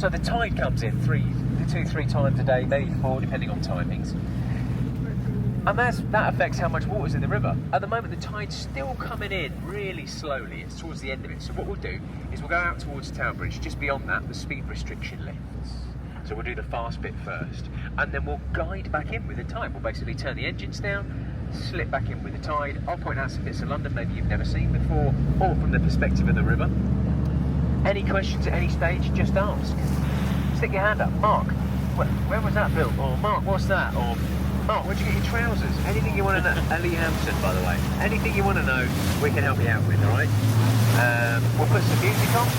So the tide comes in two, three times a day, maybe 4, depending on timings. And that affects how much water's in the river. At the moment, the tide's still coming in really slowly. It's towards the end of it. So what we'll do is we'll go out towards Tower Bridge. Just beyond that, the speed restriction lifts. So we'll do the fast bit first, and then we'll guide back in with the tide. We'll basically turn the engines down, slip back in with the tide. I'll point out some bits of London maybe you've never seen before, or from the perspective of the river. Any questions at any stage, just ask. Stick your hand up. Mark, where was that built? Or Mark, what's that? Or Mark, where'd you get your trousers? Anything you want to know? Ellie Hampson, by the way. Anything you want to know, we can help you out with, alright? We'll put some music on.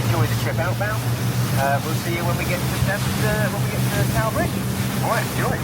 Enjoy the trip outbound. We'll see you when we get to Tower Bridge. Alright, enjoy.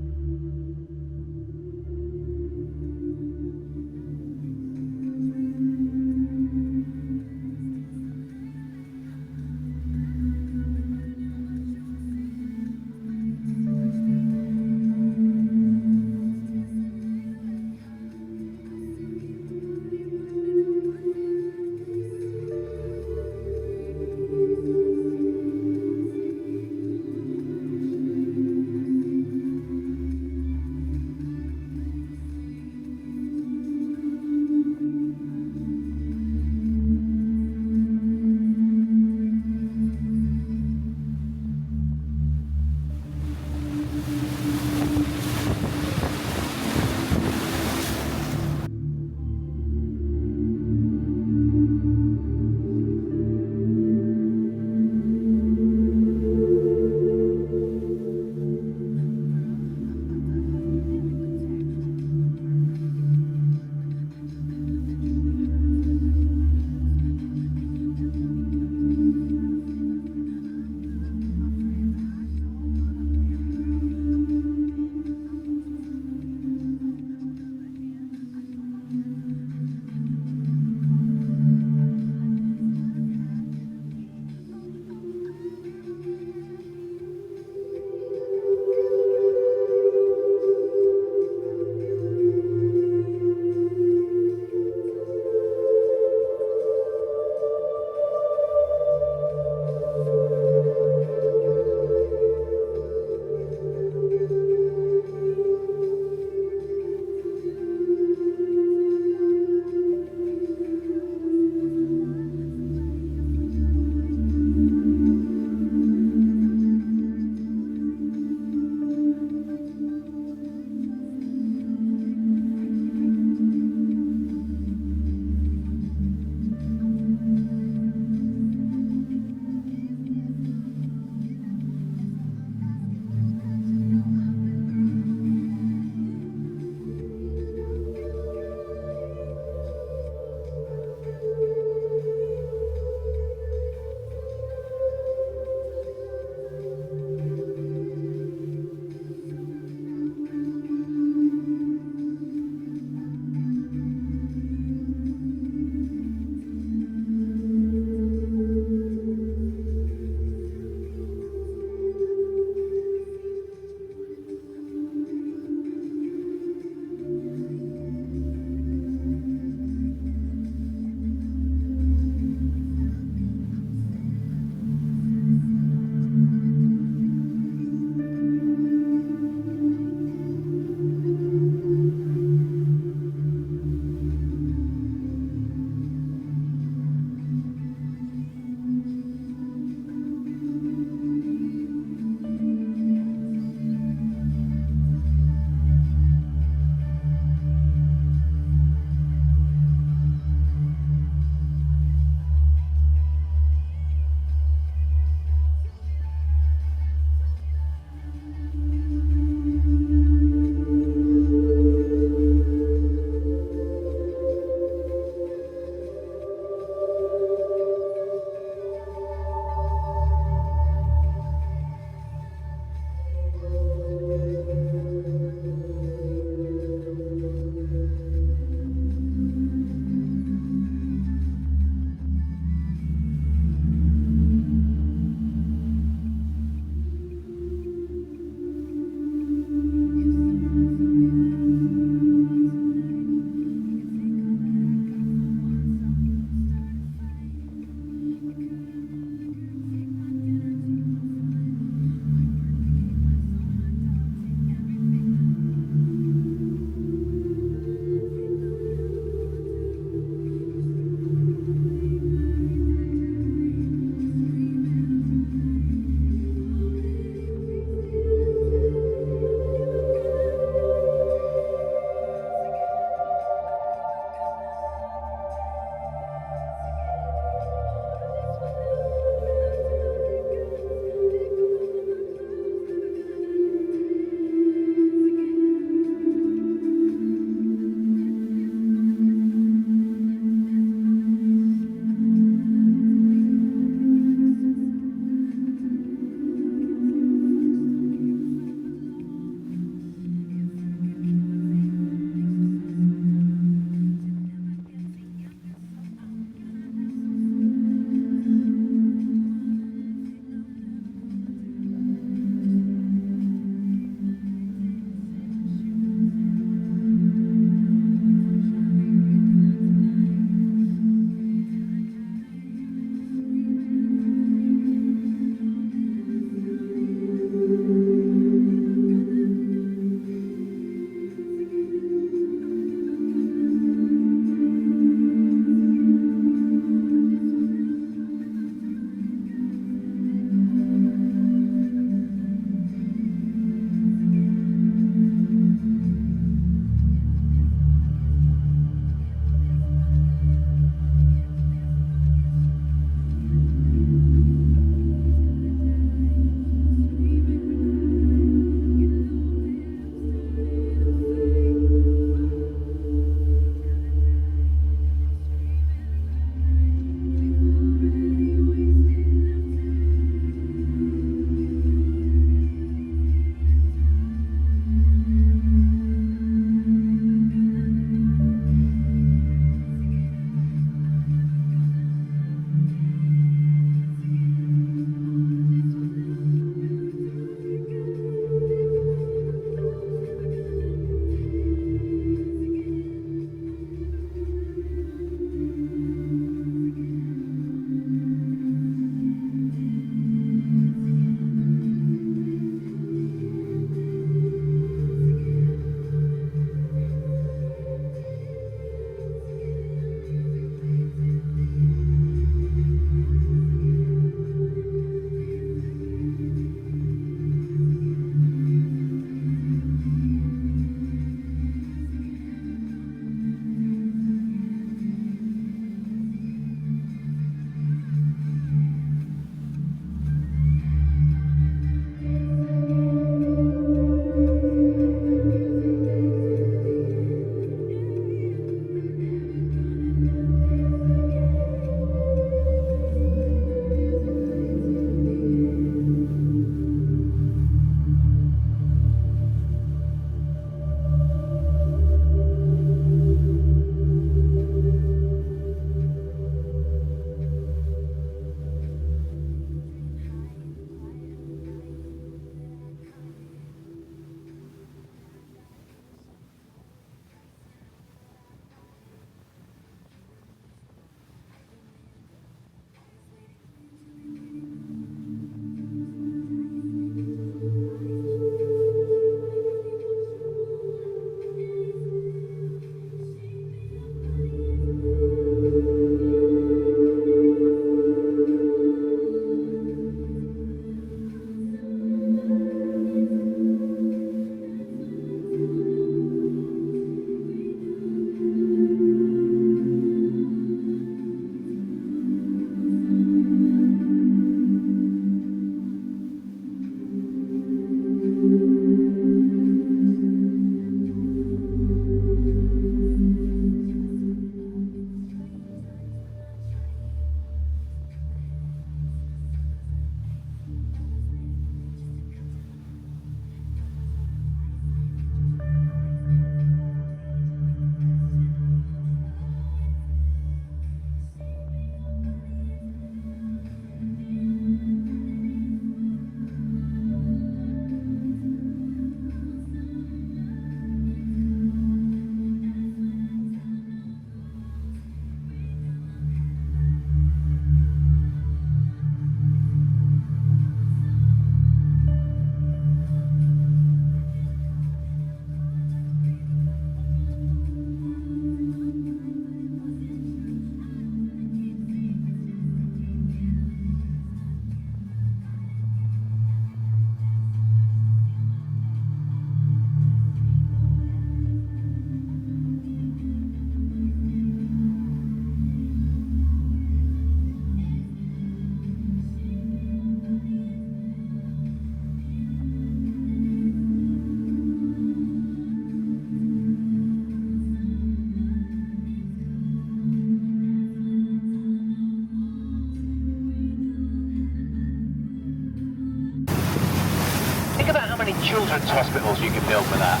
children's hospitals you can build with that.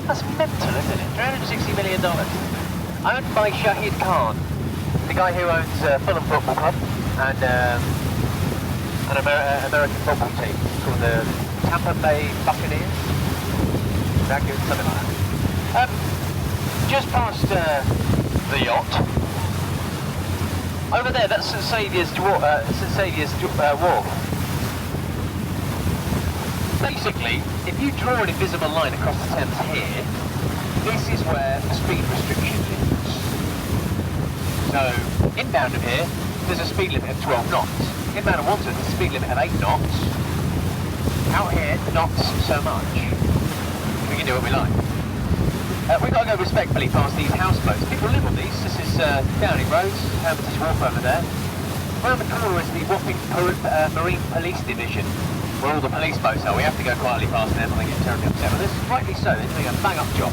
That's mental, isn't it? $360 million. Owned by Shahid Khan, the guy who owns Fulham Football Club and an American football team called the Tampa Bay Buccaneers. Is that good? Something like that. Just past the yacht. Over there, that's St Saviour's Wharf. Basically, if you draw an invisible line across the Thames here, this is where the speed restriction is. So, inbound of here, there's a speed limit of 12 knots. Inbound of Wandsworth, there's a speed limit of 8 knots. Out here, knots so much. We can do what we like. We've got to go respectfully past these houseboats. People live on these. This is Downing Road, Hermitage Wharf over there. Around the corner is the Wapping Marine Police Division, where all the police boats are. We have to go quietly past them and they get terribly upset with us. Rightly so, they're doing a bang-up job.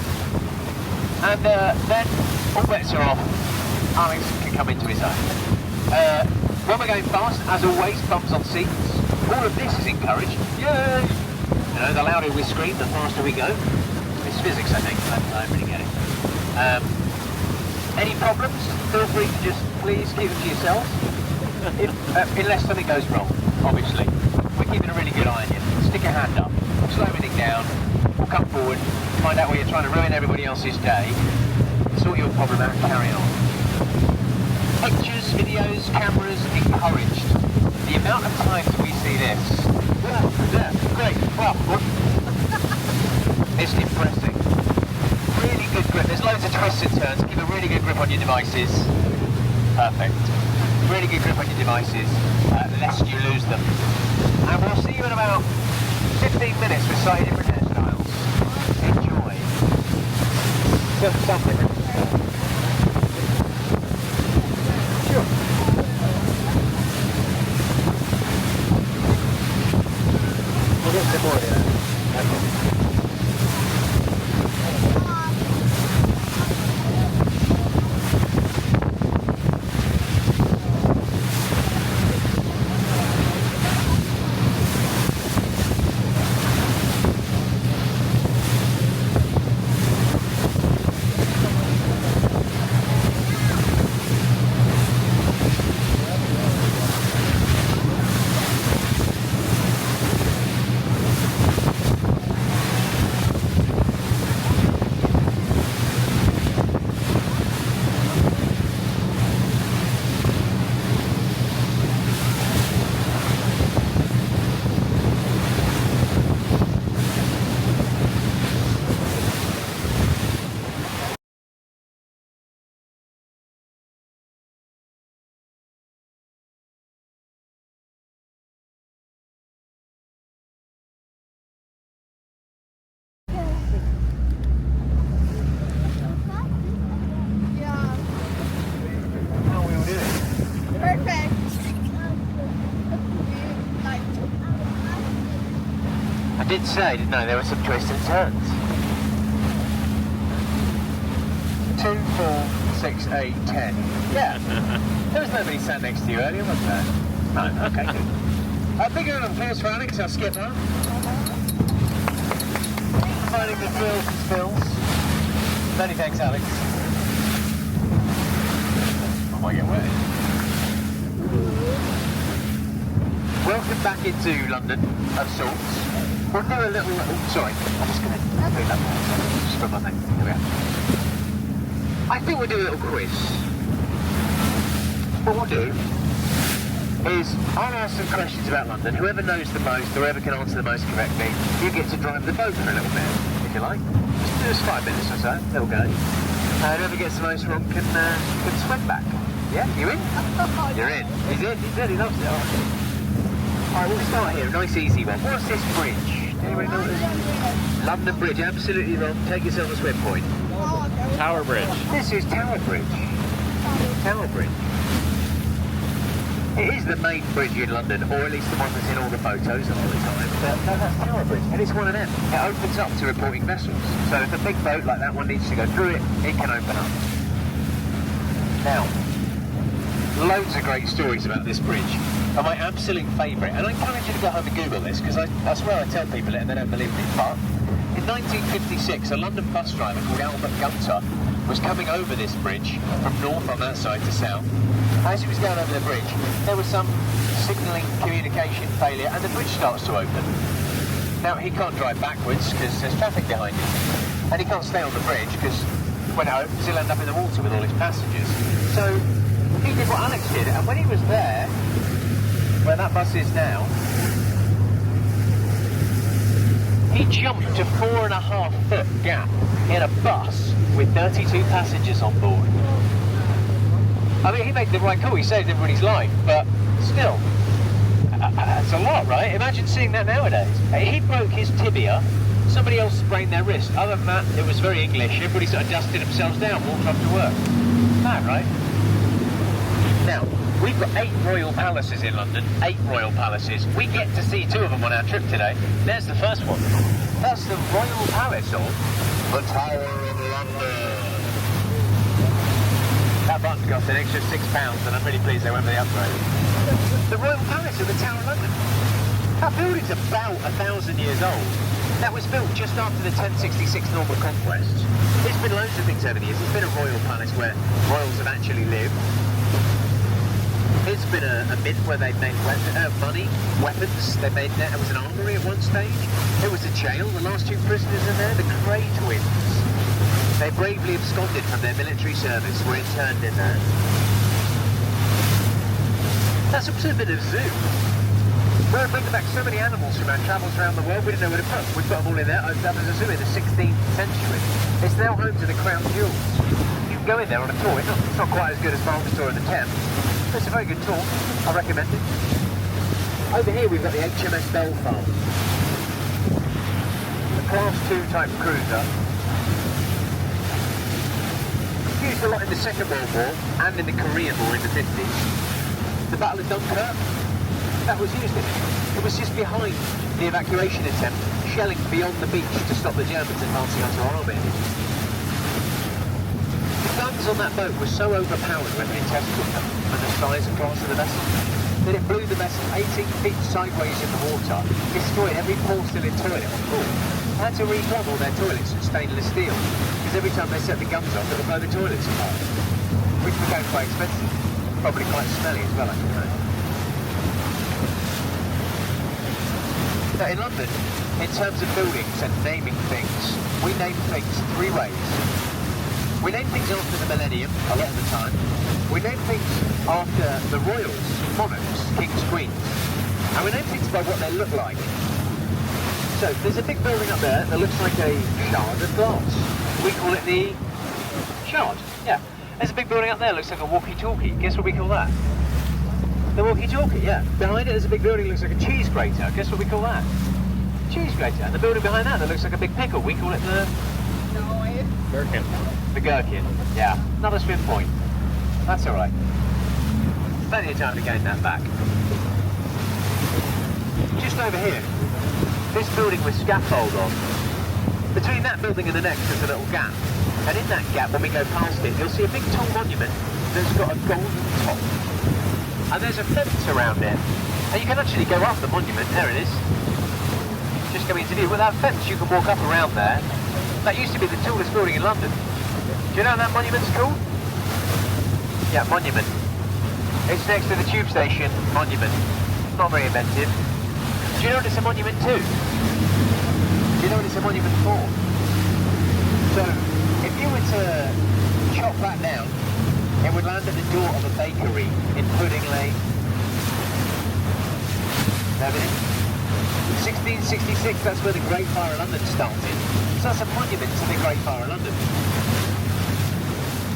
And then all bets are off. Alex can come into his own. When we're going fast, as always, bumps on seats. All of this is encouraged. Yay! You know, the louder we scream, the faster we go. It's physics, I think. I don't really get it. Any problems? Feel free to just please keep them to yourselves. Unless something goes wrong, obviously. We're keeping a really good eye on you. Stick a hand up. Slow everything down. We'll come forward. Find out where you're trying to ruin everybody else's day. Sort your problem out and carry on. Pictures, videos, cameras encouraged. The amount of times we see this. Yeah, great. Well, it's impressive. Really good grip. There's loads of twists and turns. Keep a really good grip on your devices. Perfect. Really good grip on your devices, lest you lose them. And we'll see you in about 15 minutes with slightly different hairstyles. Enjoy. Just something. Sure. We'll get some more here. Okay. I did say, didn't I, there were some twists and turns. 2, 4, 6, 8, 10. Yeah. There was nobody sat next to you earlier, was there? No, okay, good. Big round of applause for Alex, our skipper. Finding the thrills and spills. Many thanks, Alex. I might get wet. Welcome back into London, of sorts. We'll do a little... Oh, sorry. I'm just going to do that more. Just put my thing. Here we are. I think we'll do a little quiz. What we'll do is I'll ask some questions about London. Whoever knows the most, or whoever can answer the most correctly, you get to drive the boat for a little bit, if you like. Just 5 minutes or so. They'll go. Whoever gets the most wrong can swim back. Yeah? You in? You're in. He's in. He said he loves it. Alright, we'll start here. A nice easy one. What's this bridge? Anybody know this? London Bridge. Absolutely wrong. Take yourself a swim point. Tower Bridge. This is Tower Bridge. Tower Bridge. It is the main bridge in London, or at least the one that's in all the photos all the time. But no, that's Tower Bridge. And it's one of them. It opens up to reporting vessels. So if a big boat like that one needs to go through it, it can open up. Now, loads of great stories about this bridge. And my absolute favourite, and I encourage you to go home and Google this, because I swear I tell people it and they don't believe me, but in 1956, a London bus driver called Albert Gunter was coming over this bridge from north on that side to south. As he was going over the bridge, there was some signalling communication failure and the bridge starts to open. Now, he can't drive backwards because there's traffic behind him, and he can't stay on the bridge because when it opens, he'll end up in the water with all his passengers. So he did what Alex did, and when he was there, where that bus is now, he jumped a 4.5 foot gap in a bus with 32 passengers on board. I mean, he made the right call, he saved everybody's life, but still, that's a lot, right? Imagine seeing that nowadays. He broke his tibia, somebody else sprained their wrist. Other than that, it was very English. Everybody sort of dusted themselves down, walked off to work. Mad, right? Now, we've got 8 royal palaces in London, 8 royal palaces. We get to see 2 of them on our trip today. There's the first one. That's the Royal Palace of the Tower of London. That button cost an extra £6, and I'm really pleased they went for the upgrade. The Royal Palace of the Tower of London. That building's about 1,000 years old. That was built just after the 1066 Norman Conquest. There's been loads of things over the years. It's been a royal palace where royals have actually lived. It's been a mint where they've made money, weapons. They made there was an armory at one stage. It was a jail. The last 2 prisoners in there, the Cray twins. They bravely absconded from their military service, were interned in there. That's also been a zoo. We're bringing back so many animals from our travels around the world, we didn't know where to put them. We put them all in there. That was a zoo in the 16th century. It's now home to the Crown Jewels. You can go in there on a tour. It's not quite as good as Barker's Tour in the Thames. It's a very good tour. I recommend it. Over here we've got the HMS Belfast. The Class 2 type cruiser. Used a lot in the Second World War and in the Korean War in the 50s. The Battle of Dunkirk, that was used in it. It was just behind the evacuation attempt, shelling beyond the beach to stop the Germans advancing onto our army. The guns on that boat were so overpowered when they tested them and the size and class of the vessel that it blew the vessel 18 feet sideways in the water, destroyed every porcelain toilet on board. They had to replug all their toilets with stainless steel because every time they set the guns off, it would blow the toilets apart, which became quite expensive. Probably quite smelly as well, I can imagine. Now in London, in terms of buildings and naming things, we name things 3 ways. We name things after the millennium, a lot of the time. We name things after the royals, monarchs, kings, queens. And we name things by what they look like. So, there's a big building up there that looks like a shard of glass. We call it the Shard, yeah. There's a big building up there that looks like a walkie-talkie. Guess what we call that? The walkie-talkie, yeah. Behind it there's a big building that looks like a cheese grater. Guess what we call that? Cheese grater. And the building behind that looks like a big pickle. We call it the... Gherkin. The gherkin, yeah. Another swim point. That's alright. Plenty of time to gain that back. Just over here, this building with scaffold on. Between that building and the next there's a little gap. And in that gap, when we go past it, you'll see a big tall monument that's got a golden top. And there's a fence around it. And you can actually go up the monument. There it is. Just coming into view. With that fence, you can walk up around there. That used to be the tallest building in London. Do you know what that monument's called? Yeah, Monument. It's next to the tube station, Monument. Not very inventive. Do you know what it's a monument to? Do you know what it's a monument for? So, if you were to chop that down, it would land at the door of a bakery in Pudding Lane. There it is. 1666, that's where the Great Fire of London started. So that's a monument to the Great Fire of London.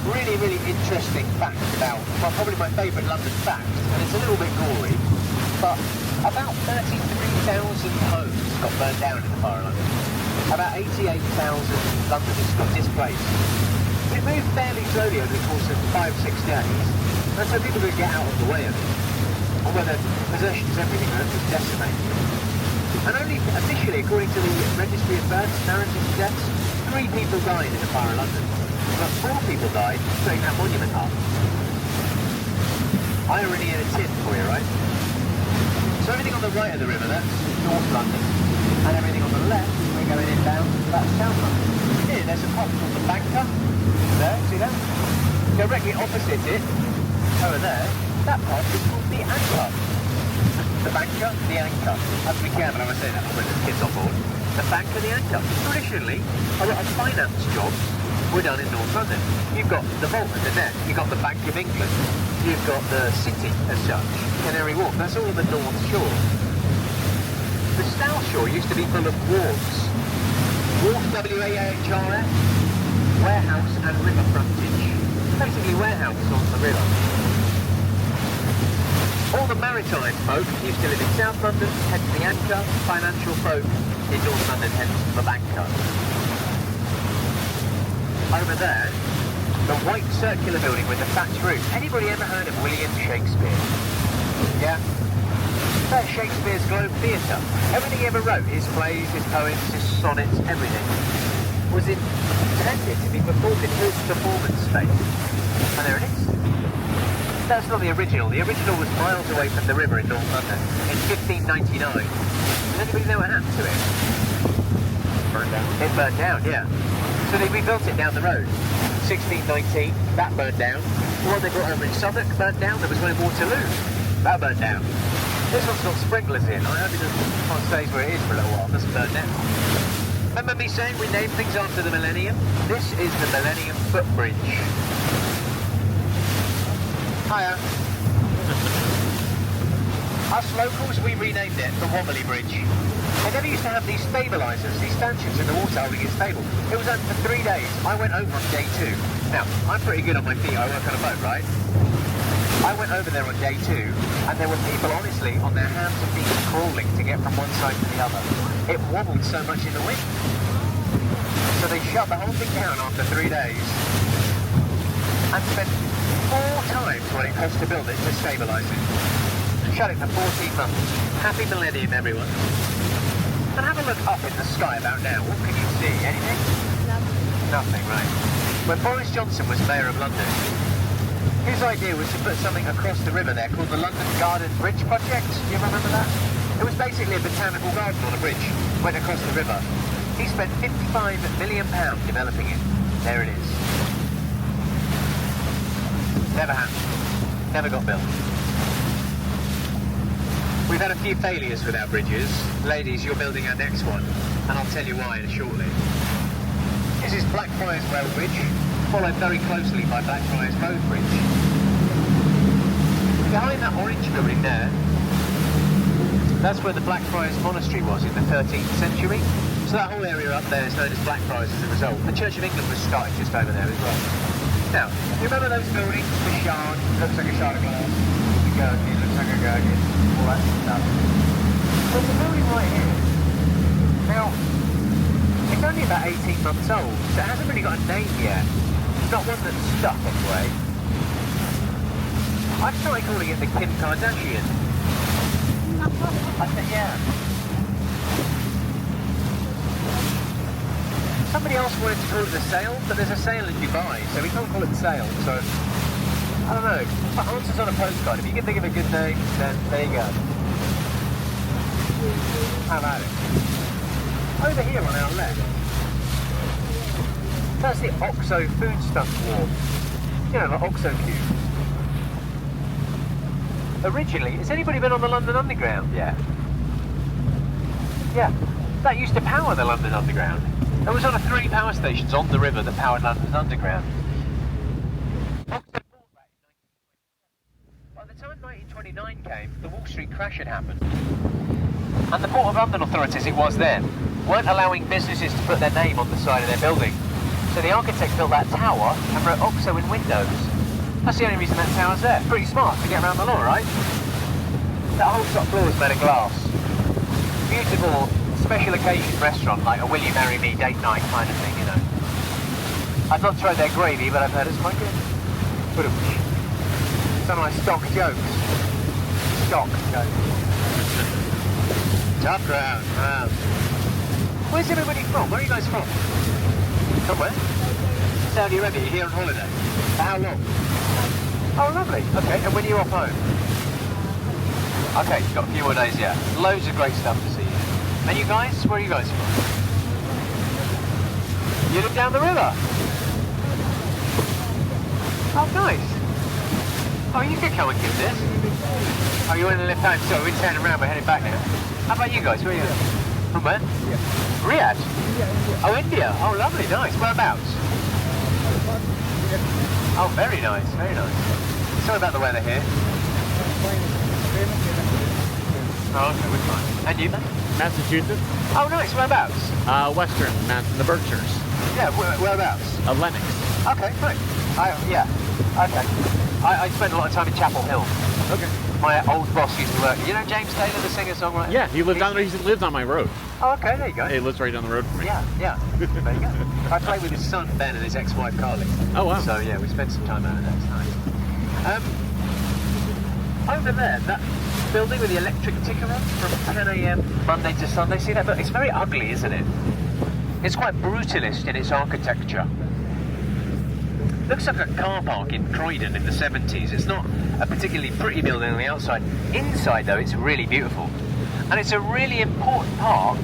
Really, really interesting fact about, well, probably my favourite London fact, and it's a little bit gory, but about 33,000 homes got burned down in the Fire of London. About 88,000 Londoners got displaced. It moved fairly slowly over the course of 5-6 days, and so people could get out of the way of it. Or whether possessions, everything was decimated. And only officially, according to the Registry of Births, Marriages and Deaths, 3 people died in the Fire of London. But 4 people died putting that monument up. Irony in a tin for you, right? So everything on the right of the river, that's North London, and everything on the left, we're going inbound, that's South London. Here, there's a pub called the Banker. There, see that? Directly opposite it, over there, that pub is called the Anchor. The Banker, the Anchor. Have to be careful when I say that when there's kids on board. The Banker, the Anchor. Traditionally, a lot of finance jobs were done in North London. You've got the Vault and the Net, you've got the Bank of England, you've got the City as such, Canary Wharf, that's all the North Shore. The South Shore used to be full of wharves. Wharf, W-A-H-R-F, warehouse and river frontage. Basically warehouse on the river. All the maritime folk used to live in South London, hence the Anchor. Financial folk in North London, hence the Banker. Over there, the white circular building with the thatched roof. Anybody ever heard of William Shakespeare? Yeah? That's Shakespeare's Globe Theatre. Everything he ever wrote, his plays, his poems, his sonnets, everything, was intended to be performed in his performance space. And there it is. That's not the original. The original was miles away from the river in North London in 1599. Does anybody know what happened to it? Burned down. It burned down, yeah. So they rebuilt it down the road. 1619, that burned down. The one they brought over in Southwark burned down. There was one in Waterloo. That burned down. This one's got sprinklers in. I hope it doesn't stays where it is for a little while. It doesn't burn down. Remember me saying we name things after the millennium? This is the Millennium Footbridge. Hiya. Us locals, we renamed it the Wobbly Bridge. They never used to have these stabilisers, these stanchions in the water holding it stable. It was open for 3 days. I went over on day 2. Now, I'm pretty good on my feet. I work on a boat, right? I went over there on day 2, and there were people, honestly, on their hands and feet crawling to get from one side to the other. It wobbled so much in the wind. So they shut the whole thing down after 3 days and spent 4 times what it cost to build it to stabilise it. Shut it for 14 months. Happy millennium, everyone. And have a look up in the sky about now. What can you see? Anything? Nothing, right. When Boris Johnson was Mayor of London, his idea was to put something across the river there called the London Garden Bridge Project. Do you remember that? It was basically a botanical garden on a bridge. Went across the river. He spent £55 million developing it. There it is. Never happened. Never got built. We've had a few failures with our bridges. Ladies, you're building our next one, and I'll tell you why shortly. This is Blackfriars Rail Bridge, followed very closely by Blackfriars Road Bridge. Behind that orange building there, that's where the Blackfriars Monastery was in the 13th century. So that whole area up there is known as Blackfriars as a result. The Church of England was started just over there as well. Now, you remember those buildings? The Shard, looks like a shard of glass. The Gherkin, looks like a Gherkin. All that stuff. There's a building right here. Now, it's only about 18 months old, so it hasn't really got a name yet. It's not one that's stuck anyway. I'd try calling it the Kim Kardashian. I said, yeah. Somebody else wanted to call it the Sale, but there's a sale in Dubai, so we can't call it the Sale, so I don't know. Put answers on a postcard. If you can think of a good name, then there you go. How about it? Over here on our left, that's the Oxo foodstuff wharf. You know, like Oxo Cube. Originally, has anybody been on the London Underground? Yeah. Yeah. That used to power the London Underground. There was one of 3 power stations on the river that powered London's Underground. By the time 1929 came, the Wall Street crash had happened. And the Port of London authorities, it was then, weren't allowing businesses to put their name on the side of their building. So the architect built that tower and wrote Oxo in windows. That's the only reason that tower's there. Pretty smart to get around the law, right? That whole top floor is made of glass. Beautiful special occasion restaurant, like a will you marry me date night kind of thing, you know. I've not tried their gravy, but I've heard it's quite good. Some of my stock jokes. Stock jokes. Tough crowd, wow. Where's everybody from? Where are you guys from? From where? Saudi Arabia. You're here on holiday. For how long? Oh, lovely. Okay, and when are you off home? Okay, you've got a few more days, yeah. Loads of great stuff to see. And you guys, where are you guys from? You live down the river? Oh, nice. Oh, you could come and give this. Oh, you want to live home? So we're turning around, we're heading back now. How about you guys? Where are you? From where? Riyadh? Oh, India. Oh, lovely, nice. Whereabouts? Oh, very nice, very nice. Sorry about the weather here. Oh, okay, we're fine. And you? Massachusetts. Oh, nice. Whereabouts? Western Mass in the Berkshires. Yeah, whereabouts? Lennox. Okay, great. Yeah, okay. I spent a lot of time in Chapel Hill. Okay. My old boss used to work. You know James Taylor, the singer-songwriter? Yeah, he lives down there. He lives on my road. Oh, okay, there you go. He lives right down the road from me. Yeah, yeah. There you go. I played with his son Ben and his ex-wife Carly. Oh, wow. So yeah, we spent some time out there. It's nice. Over there, that building with the electric ticker on from 10 a.m. Monday to Sunday. See that? It's very ugly, isn't it? It's quite brutalist in its architecture. Looks like a car park in Croydon in the 70s. It's not a particularly pretty building on the outside. Inside, though, it's really beautiful. And it's a really important part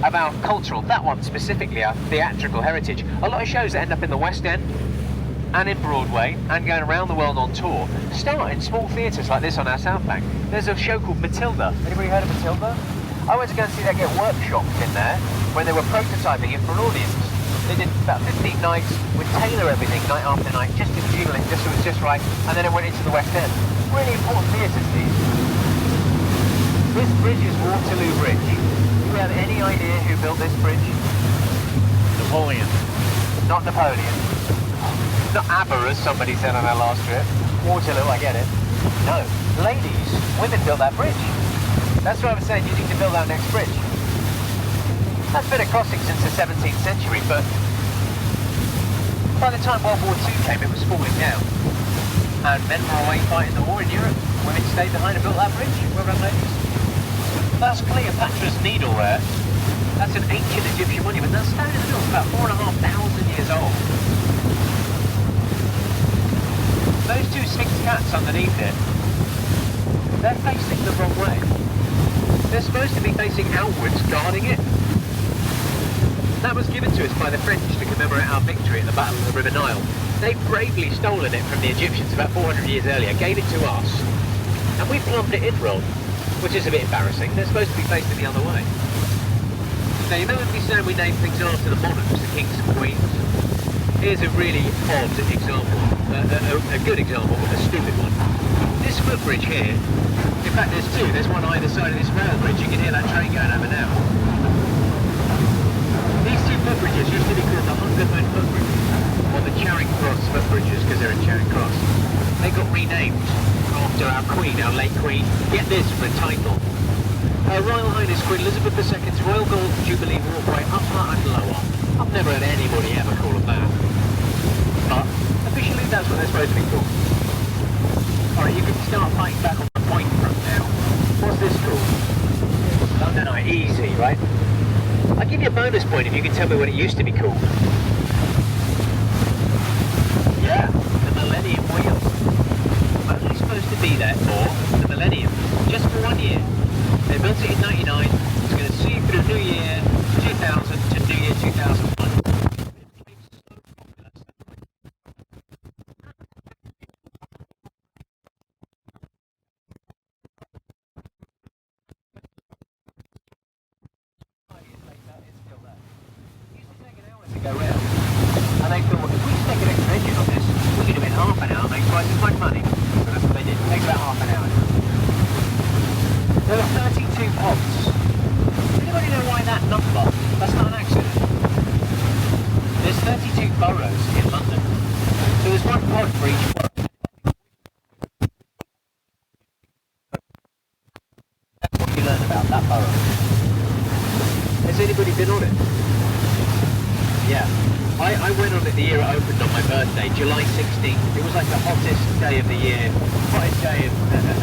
of our cultural, that one specifically, our theatrical heritage. A lot of shows that end up in the West End and in Broadway and going around the world on tour start in small theatres like this on our South Bank. There's a show called Matilda. Anybody heard of Matilda? I went to go and see that get workshopped in there when they were prototyping it for an audience. They did about 15 nights, would tailor everything night after night, just to jiggle it, just so it was just right, and then it went into the West End. Really important theatres, these. This bridge is Waterloo Bridge. Do you have any idea who built this bridge? Napoleon. Not Napoleon. Not ABBA, as somebody said on our last trip. Waterloo, I get it. No, ladies, women built that bridge. That's what I was saying, you need to build our next bridge. That's been a crossing since the 17th century, but by the time World War II came, it was falling down. And men were away fighting the war in Europe. Women stayed behind and built that bridge. Well done, ladies. That's Cleopatra's Needle there. That's an ancient Egyptian monument. That stone in the middle is about 4,500 years old. Those two Sphinx cats underneath it, they're facing the wrong way. They're supposed to be facing outwards, guarding it. That was given to us by the French to commemorate our victory at the Battle of the River Nile. They've bravely stolen it from the Egyptians about 400 years earlier, gave it to us, and we plumbed it in wrong, which is a bit embarrassing. They're supposed to be facing the other way. Now, you know when we say we name things after the monarchs, the kings and queens? Here's a really odd example, a good example, but a stupid one. This footbridge here, in fact there's two, there's one either side of this rail bridge, you can hear that train going over now. These two footbridges used to be called the Hungerford footbridge, or the Charing Cross footbridges, because they're in Charing Cross. They got renamed after our Queen, our late Queen. Get this for a title. Her Royal Highness Queen Elizabeth II's Royal Gold Jubilee Walkway Upper and Lower. I've never had anybody ever call them that. But officially that's what they're supposed to be called. Alright, you can start fighting back on the point from now. What's this called? London Eye, easy, right? I'll give you a bonus point if you can tell me what it used to be called. Yeah, the Millennium Wheel. Only supposed to be there for the Millennium, just for 1 year. They built it in 99, it's going to see you through New Year 2000 to New Year 2001. To go round, and they thought, if we stick an extra engine on this, we can do it in half an hour, make twice as much money. So that's what they did. It takes about half an hour. There are 32 pods. Anybody know why that number? That's not an accident. There's 32 boroughs in London, so there's one pod for each borough. That's what you learn about that borough. Has anybody been on it? Yeah, I went on it the year it opened on my birthday, July 16th. It was like the hottest day of the year, hottest day of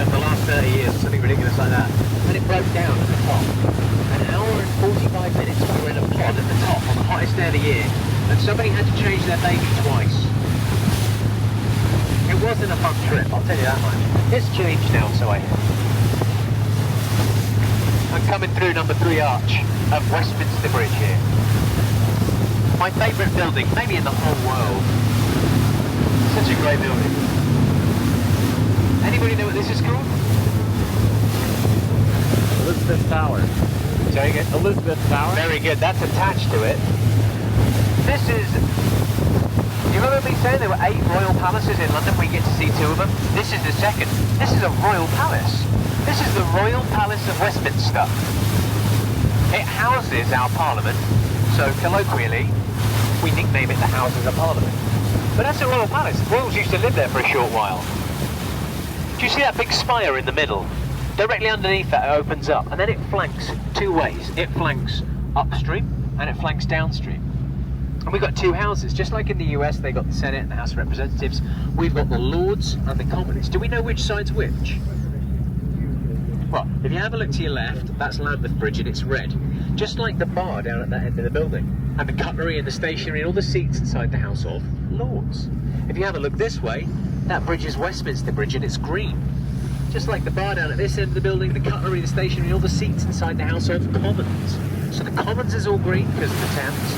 the last 30 years, something ridiculous like that. And it broke down at the top. An hour and 45 minutes we were in a pod at the top on the hottest day of the year, and somebody had to change their baby twice. It wasn't a fun trip, I'll tell you that much. It's changed now, so I hear. and coming through number 3 arch of Westminster Bridge here. My favourite building, maybe in the whole world. Such a great building. Anybody know what this is called? Elizabeth Tower. Sorry again? Elizabeth Tower. Very good, that's attached to it. This is... You remember me saying there were 8 royal palaces in London? We get to see 2 of them. This is the second. This is a royal palace. This is the Royal Palace of Westminster. It houses our Parliament, so colloquially, we nickname it the Houses of Parliament. But that's a royal palace. Royals used to live there for a short while. Do you see that big spire in the middle? Directly underneath that, it opens up, and then it flanks 2 ways. It flanks upstream, and it flanks downstream. And we've got 2 houses. Just like in the US, they got the Senate and the House of Representatives. We've got the Lords and the Commons. Do we know which side's which? Well, if you have a look to your left, that's Lambeth Bridge and it's red. Just like the bar down at that end of the building. And the cutlery and the stationery and all the seats inside the House of Lords. If you have a look this way, that bridge is Westminster Bridge and it's green. Just like the bar down at this end of the building, the cutlery, the stationery, and all the seats inside the House of Commons. So the Commons is all green because of the Thames.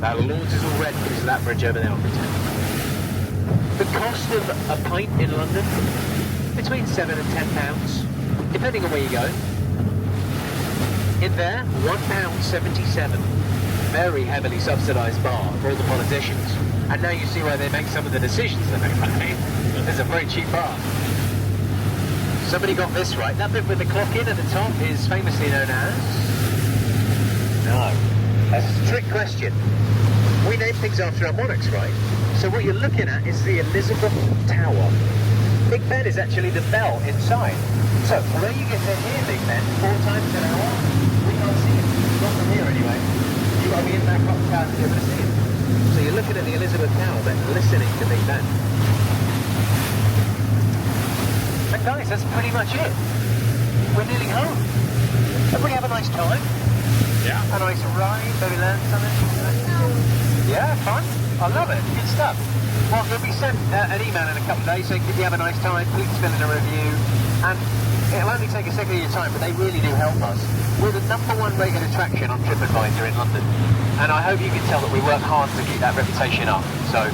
The Lords is all red because of that bridge over there on the Thames. The cost of a pint in London, between £7 and £10. Depending on where you go. In there, £1.77. Very heavily subsidised bar for all the politicians. And now you see why they make some of the decisions that they make. It's a very cheap bar. Somebody got this right. That bit with the clock in at the top is famously known as... No. That's a trick question. We name things after our monarchs, right? So what you're looking at is the Elizabeth Tower. Big Ben is actually the bell inside. So, although you get to hear Big Ben 4 times an hour, we can't see it. Not from here anyway. You've got to be in that clock tower to be able to see it. So you're looking at the Elizabeth Tower, but listening to Big Ben. And guys, that's pretty much it. We're nearly home. Everybody have a nice time? Yeah. A nice ride, maybe learn something? Yeah, fun. I love it. Good stuff. Well, you'll be sent an email in a couple of days saying, if you have a nice time, please fill in a review. And it'll only take a second of your time, but they really do help us. We're the #1 rated attraction on TripAdvisor in London. And I hope you can tell that we work hard to keep that reputation up. So